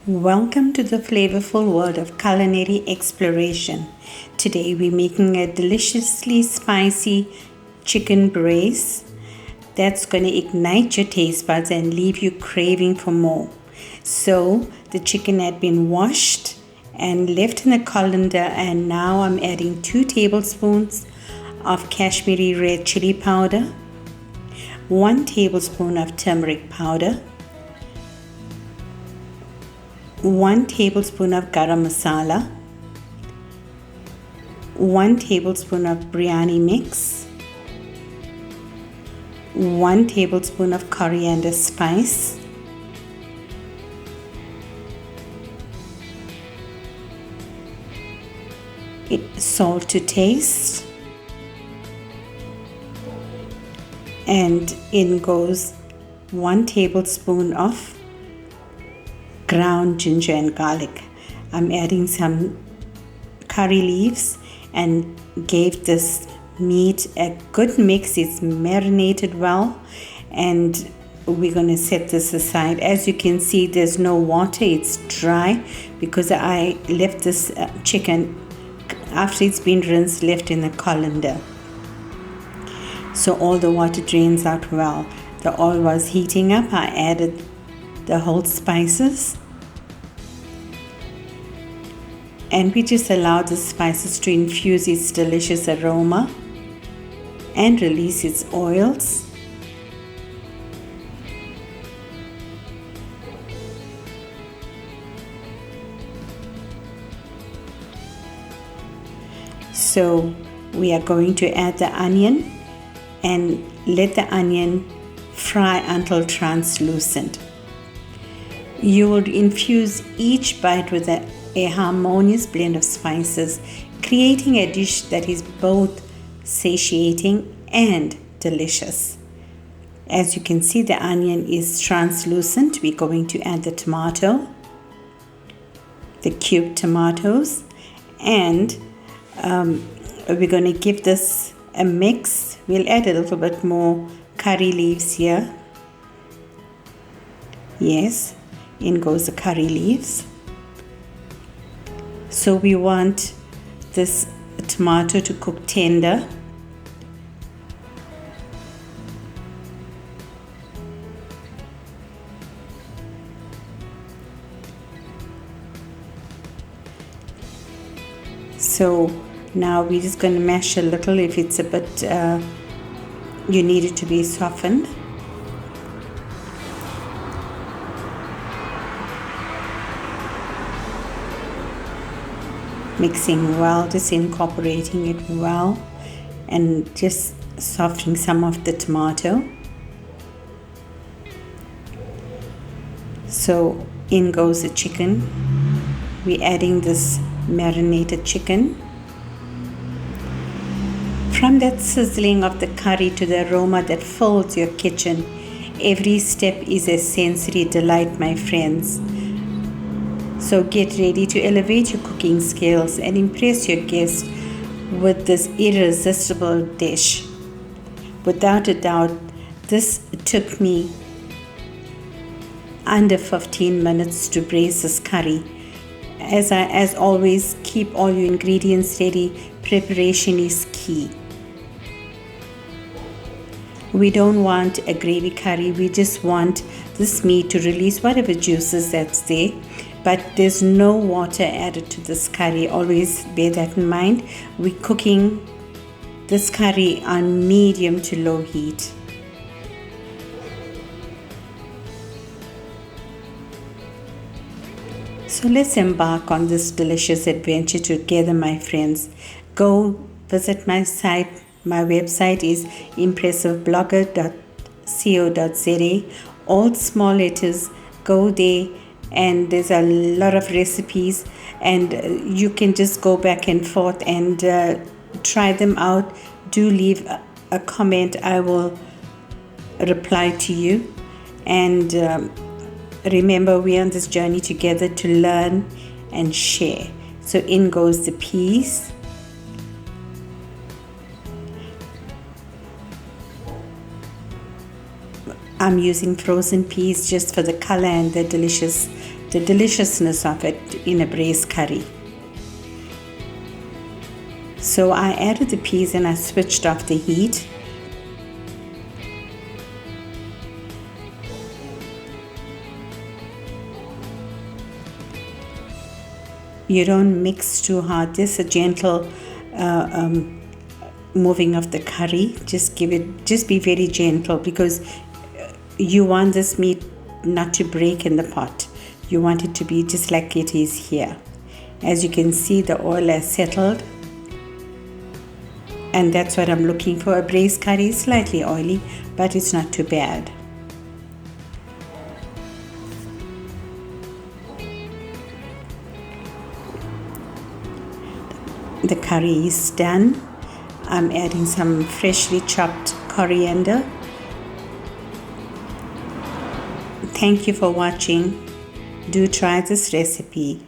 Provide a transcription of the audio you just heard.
Welcome to the flavorful world of culinary exploration. Today we're making a deliciously spicy chicken braise that's going to ignite your taste buds and leave you craving for more. So the chicken had been washed and left in a colander, and now I'm adding 2 tablespoons of Kashmiri red chili powder, 1 tablespoon of turmeric powder, 1 tablespoon of garam masala, 1 tablespoon of biryani mix, 1 tablespoon of coriander spice, salt to taste, and in goes 1 tablespoon of ground ginger and garlic. I'm adding some curry leaves and gave this meat a good mix. It's marinated well, and we're going to set this aside. As you can see, there's no water, it's dry because I left this chicken after it's been rinsed, left in the colander, so all the water drains out well. The oil was heating up. I added the whole spices, and we just allow the spices to infuse its delicious aroma and release its oils. So we are going to add the onion and let the onion fry until translucent. You will infuse each bite with a harmonious blend of spices, creating a dish that is both satiating and delicious. As you can see, the onion is translucent. We're going to add the tomato, the cubed tomatoes, and we're going to give this a mix. We'll add a little bit more curry leaves here. Yes, in goes the curry leaves. So we want this tomato to cook tender. So now we're just going to mash a little if it's a bit, you need it to be softened. Mixing well, just incorporating it well, and just softening some of the tomato. So in goes the chicken. We're adding this marinated chicken. From that sizzling of the curry to the aroma that fills your kitchen, every step is a sensory delight, my friends. So get ready to elevate your cooking skills and impress your guests with this irresistible dish. Without a doubt, this took me under 15 minutes to braise this curry. As always, keep all your ingredients ready. Preparation is key. We don't want a gravy curry. We just want this meat to release whatever juices that's there. But there's no water added to this curry. Always bear that in mind. We're cooking this curry on medium to low heat. So let's embark on this delicious adventure together, my friends. Go visit my site. My website is impressiveblogger.co.za. All small letters. Go there, and there's a lot of recipes, and you can just go back and forth and try them out. Do leave a comment. I will reply to you. And remember, we're on this journey together to learn and share. So in goes the peas. I'm using frozen peas just for the color and the delicious the deliciousness of it in a braised curry. So I added the peas and I switched off the heat. You don't mix too hard. Just a gentle moving of the curry. Just be very gentle, because you want this meat not to break in the pot. You want it to be just like it is here. As you can see, the oil has settled, and that's what I'm looking for. A braised curry is slightly oily, but it's not too bad. The curry is done. I'm adding some freshly chopped coriander. Thank you for watching. Do try this recipe.